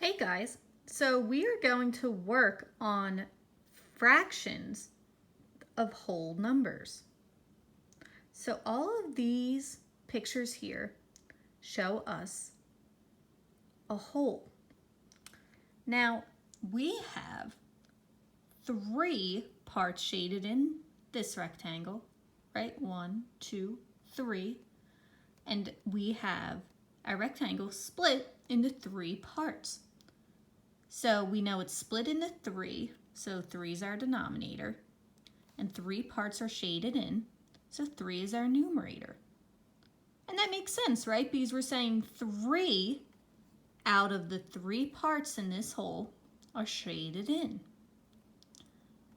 Hey guys, so we are going to work on fractions of whole numbers. So all of these pictures here show us a whole. Now we have 3 parts shaded in this rectangle, right? 1, 2, 3. And we have our rectangle split into 3 parts. So we know it's split into 3, so 3 is our denominator, and 3 parts are shaded in, so 3 is our numerator. And that makes sense, right? Because we're saying 3 out of the 3 parts in this whole are shaded in.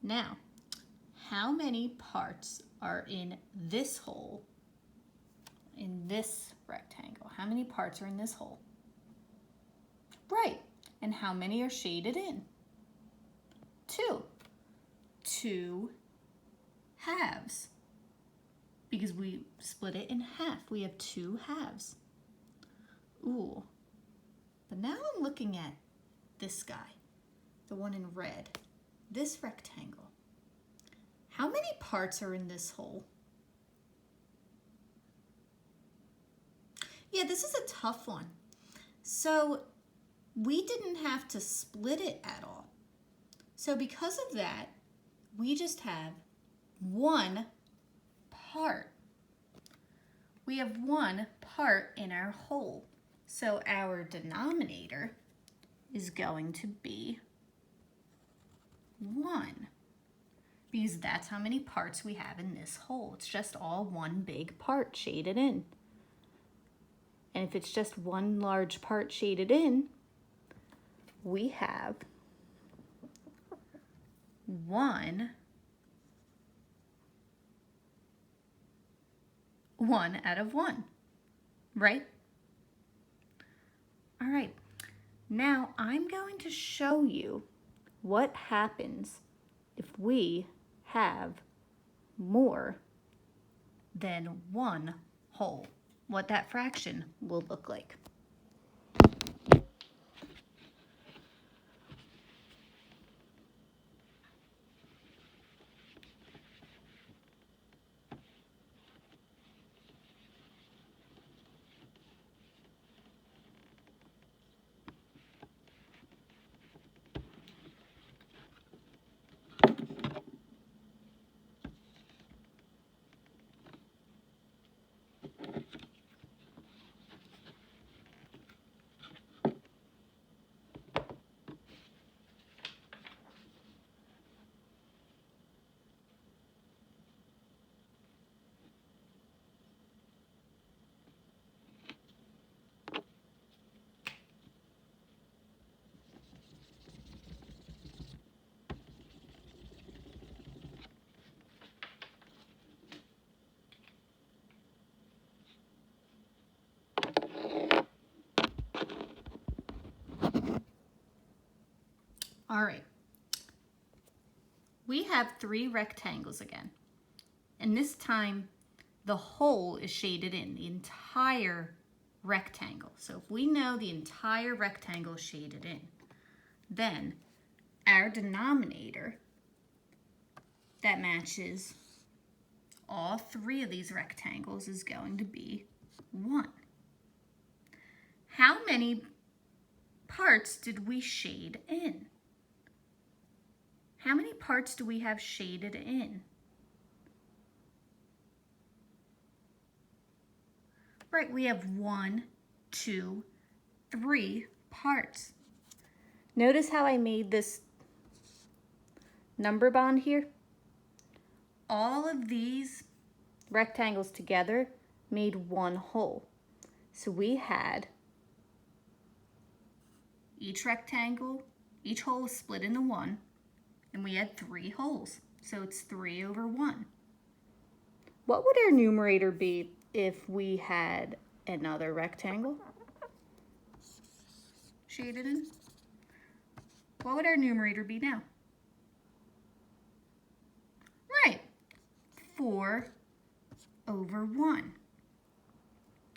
Now, how many parts are in this whole, in this rectangle? How many parts are in this whole? Right. And how many are shaded in? 2. 2 halves. Because we split it in half. We have 2 halves. Ooh. But now I'm looking at this guy, the one in red, this rectangle. How many parts are in this whole? Yeah, this is a tough one. So we didn't have to split it at all. So because of that, we just have 1 part. We have 1 part in our whole. So our denominator is going to be 1. Because that's how many parts we have in this whole. It's just all one big part shaded in. And if it's just one large part shaded in, we have 1 out of 1, right? All right, now I'm going to show you what happens if we have more than 1 whole, what that fraction will look like. All right, we have 3 rectangles again, and this time the whole is shaded in, the entire rectangle. So if we know the entire rectangle is shaded in, then our denominator that matches all 3 of these rectangles is going to be 1. How many parts did we shade in? How many parts do we have shaded in? Right, we have 1, 2, 3 parts. Notice how I made this number bond here? All of these rectangles together made 1 whole. So we had each rectangle, each hole is split into 1, and we had 3 holes. So it's 3 over 1. What would our numerator be if we had another rectangle shaded in? What would our numerator be now? Right, 4 over 1.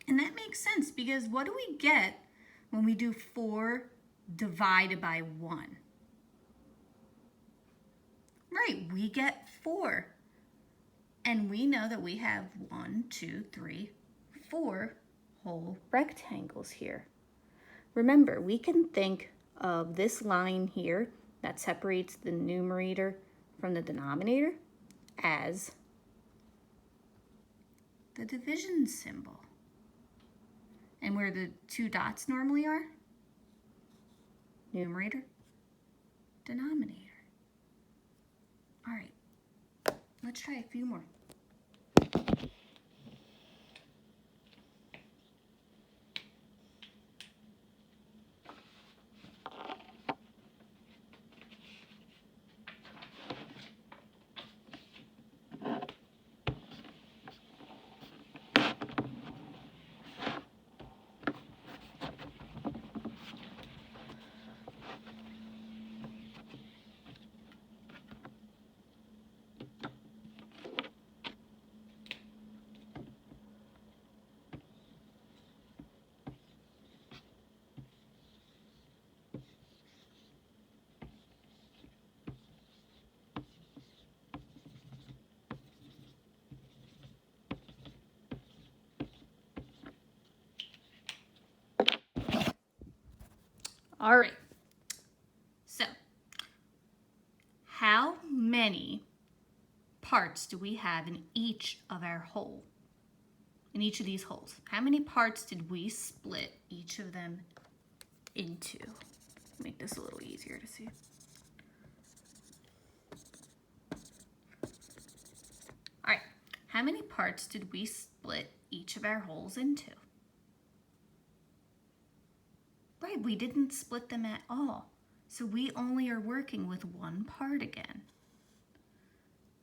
And that makes sense because what do we get when we do 4 divided by 1. Right, we get 4. And we know that we have 1, 2, 3, 4 whole rectangles here. Remember, we can think of this line here that separates the numerator from the denominator as the division symbol. And where the 2 dots normally are, numerator, denominator. All right, let's try a few more. All right, so how many parts do we have in each of our hole? In each of these holes, how many parts did we split each of them into? Make this a little easier to see. All right, how many parts did we split each of our holes into? Right, we didn't split them at all. So we only are working with 1 part again.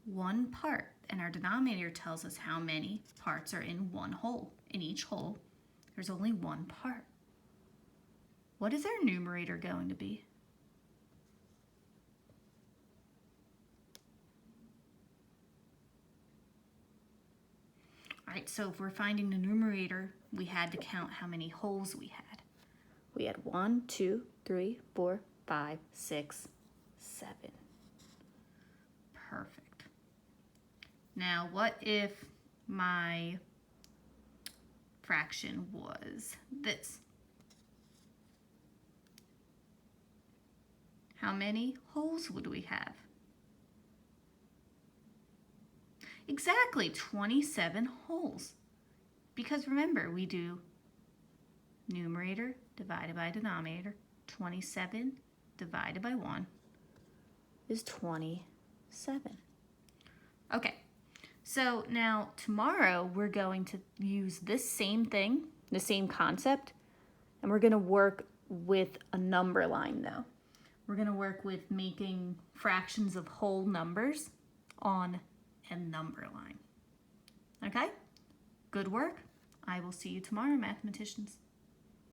1 part, and our denominator tells us how many parts are in 1 hole. In each hole, there's only 1 part. What is our numerator going to be? All right, so if we're finding the numerator, we had to count how many holes we had. We had 1, 2, 3, 4, 5, 6, 7. Perfect. Now, what if my fraction was this? How many holes would we have? Exactly, 27 holes. Because remember, we do numerator divided by denominator. 27 divided by 1 is 27. Okay, so now tomorrow we're going to use this same thing, the same concept, and we're going to work with a number line though. We're going to work with making fractions of whole numbers on a number line. Okay? Good work. I will see you tomorrow, mathematicians.